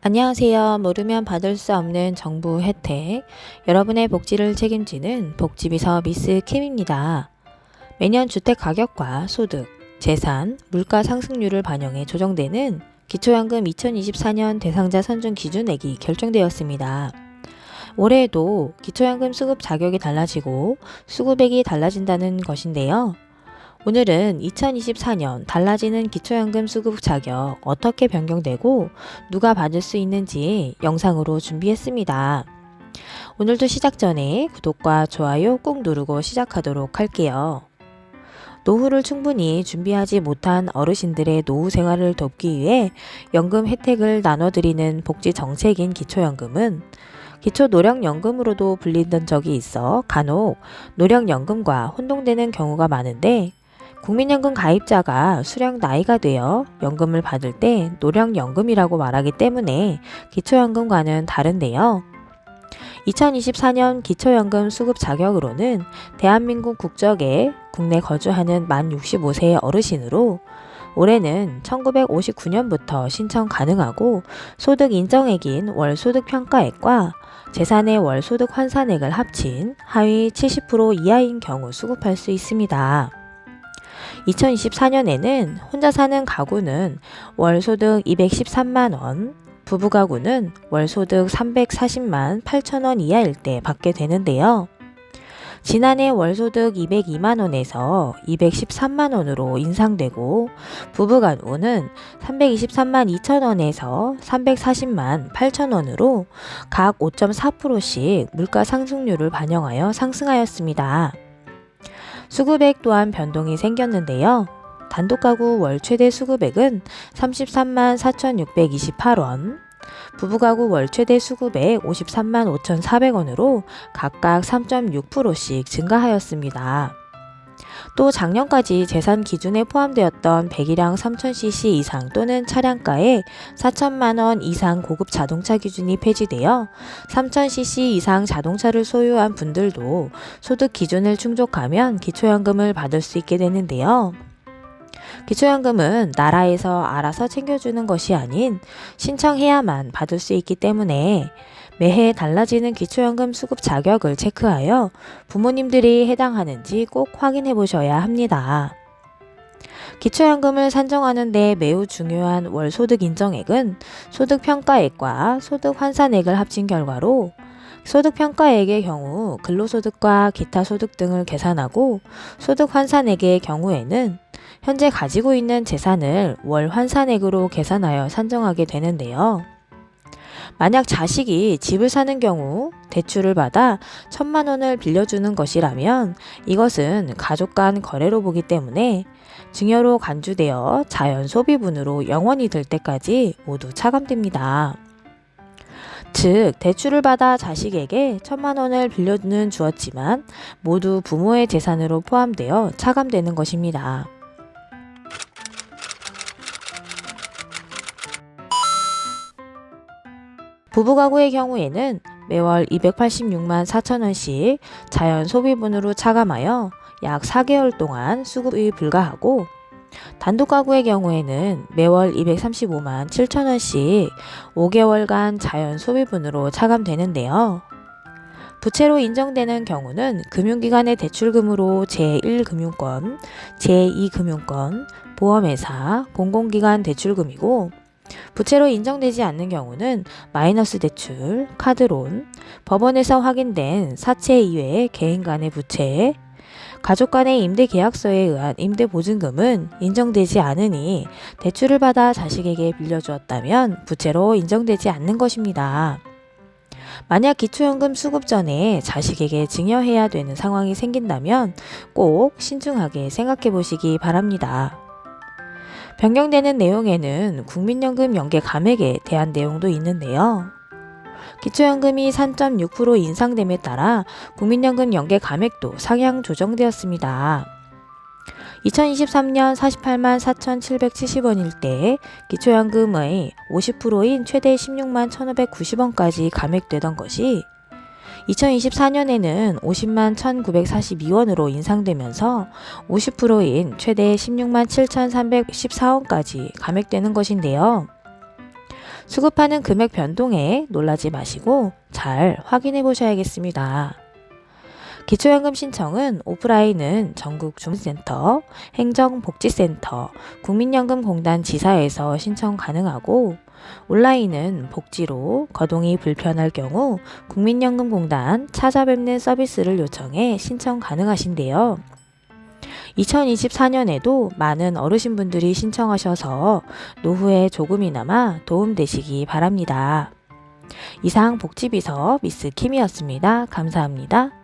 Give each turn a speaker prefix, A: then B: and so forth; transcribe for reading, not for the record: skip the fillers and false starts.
A: 안녕하세요. 모르면 받을 수 없는 정부 혜택, 여러분의 복지를 책임지는 복지비서 미스 킴입니다. 매년 주택 가격과 소득, 재산, 물가 상승률을 반영해 조정되는 기초연금 2024년 대상자 선정 기준액이 결정되었습니다. 올해에도 기초연금 수급 자격이 달라지고 수급액이 달라진다는 것인데요. 오늘은 2024년 달라지는 기초연금 수급 자격 어떻게 변경되고 누가 받을 수 있는지 영상으로 준비했습니다. 오늘도 시작 전에 구독과 좋아요 꾹 누르고 시작하도록 할게요. 노후를 충분히 준비하지 못한 어르신들의 노후 생활을 돕기 위해 연금 혜택을 나눠드리는 복지 정책인 기초연금은 기초노령연금으로도 불리던 적이 있어 간혹 노령연금과 혼동되는 경우가 많은데, 국민연금 가입자가 수령 나이가 되어 연금을 받을 때 노령연금이라고 말하기 때문에 기초연금과는 다른데요. 2024년 기초연금 수급 자격으로는 대한민국 국적에 국내 거주하는 만 65세의 어르신으로 올해는 1959년부터 신청 가능하고 소득 인정액인 월소득 평가액과 재산의 월소득 환산액을 합친 하위 70% 이하인 경우 수급할 수 있습니다. 2024년에는 혼자 사는 가구는 월소득 213만원, 부부가구는 월소득 340만 8천원 이하일 때 받게 되는데요. 지난해 월소득 202만원에서 213만원으로 인상되고, 부부가구는 323만 2천원에서 340만 8천원으로 각 5.4%씩 물가 상승률을 반영하여 상승하였습니다. 수급액 또한 변동이 생겼는데요. 단독가구 월 최대 수급액은 33만 4,628원, 부부가구 월 최대 수급액 53만 5,400원으로 각각 3.6%씩 증가하였습니다. 또 작년까지 재산 기준에 포함되었던 배기량 3000cc 이상 또는 차량가에 4천만원 이상 고급 자동차 기준이 폐지되어 3000cc 이상 자동차를 소유한 분들도 소득 기준을 충족하면 기초연금을 받을 수 있게 되는데요. 기초연금은 나라에서 알아서 챙겨주는 것이 아닌 신청해야만 받을 수 있기 때문에 매해 달라지는 기초연금 수급 자격을 체크하여 부모님들이 해당하는지 꼭 확인해 보셔야 합니다. 기초연금을 산정하는 데 매우 중요한 월소득 인정액은 소득평가액과 소득환산액을 합친 결과로, 소득평가액의 경우 근로소득과 기타 소득 등을 계산하고, 소득환산액의 경우에는 현재 가지고 있는 재산을 월 환산액으로 계산하여 산정하게 되는데요. 만약 자식이 집을 사는 경우 대출을 받아 1,000만원을 빌려주는 것이라면 이것은 가족 간 거래로 보기 때문에 증여로 간주되어 자연 소비분으로 영원히 될 때까지 모두 차감됩니다. 즉, 대출을 받아 자식에게 1,000만원을 빌려는 주었지만 모두 부모의 재산으로 포함되어 차감되는 것입니다. 부부가구의 경우에는 매월 286만 4천원씩 자연 소비분으로 차감하여 약 4개월 동안 수급이 불가하고, 단독가구의 경우에는 매월 235만 7천원씩 5개월간 자연 소비분으로 차감되는데요. 부채로 인정되는 경우는 금융기관의 대출금으로 제1금융권, 제2금융권, 보험회사, 공공기관 대출금이고, 부채로 인정되지 않는 경우는 마이너스 대출, 카드론, 법원에서 확인된 사채 이외의 개인 간의 부채, 가족 간의 임대 계약서에 의한 임대 보증금은 인정되지 않으니 대출을 받아 자식에게 빌려주었다면 부채로 인정되지 않는 것입니다. 만약 기초연금 수급 전에 자식에게 증여해야 되는 상황이 생긴다면 꼭 신중하게 생각해 보시기 바랍니다. 변경되는 내용에는 국민연금 연계 감액에 대한 내용도 있는데요. 기초연금이 3.6% 인상됨에 따라 국민연금 연계 감액도 상향 조정되었습니다. 2023년 48만 4,770원일 때 기초연금의 50%인 최대 16만 1,590원까지 감액되던 것이 2024년에는 50만 1,942원으로 인상되면서 50%인 최대 16만 7,314원까지 감액되는 것인데요. 수급하는 금액 변동에 놀라지 마시고 잘 확인해 보셔야겠습니다. 기초연금 신청은 오프라인은 전국 주민센터, 행정복지센터, 국민연금공단 지사에서 신청 가능하고 온라인은 복지로 거동이 불편할 경우 국민연금공단 찾아뵙는 서비스를 요청해 신청 가능하신데요. 2024년에도 많은 어르신분들이 신청하셔서 노후에 조금이나마 도움되시기 바랍니다. 이상 복지비서 미스 킴이었습니다. 감사합니다.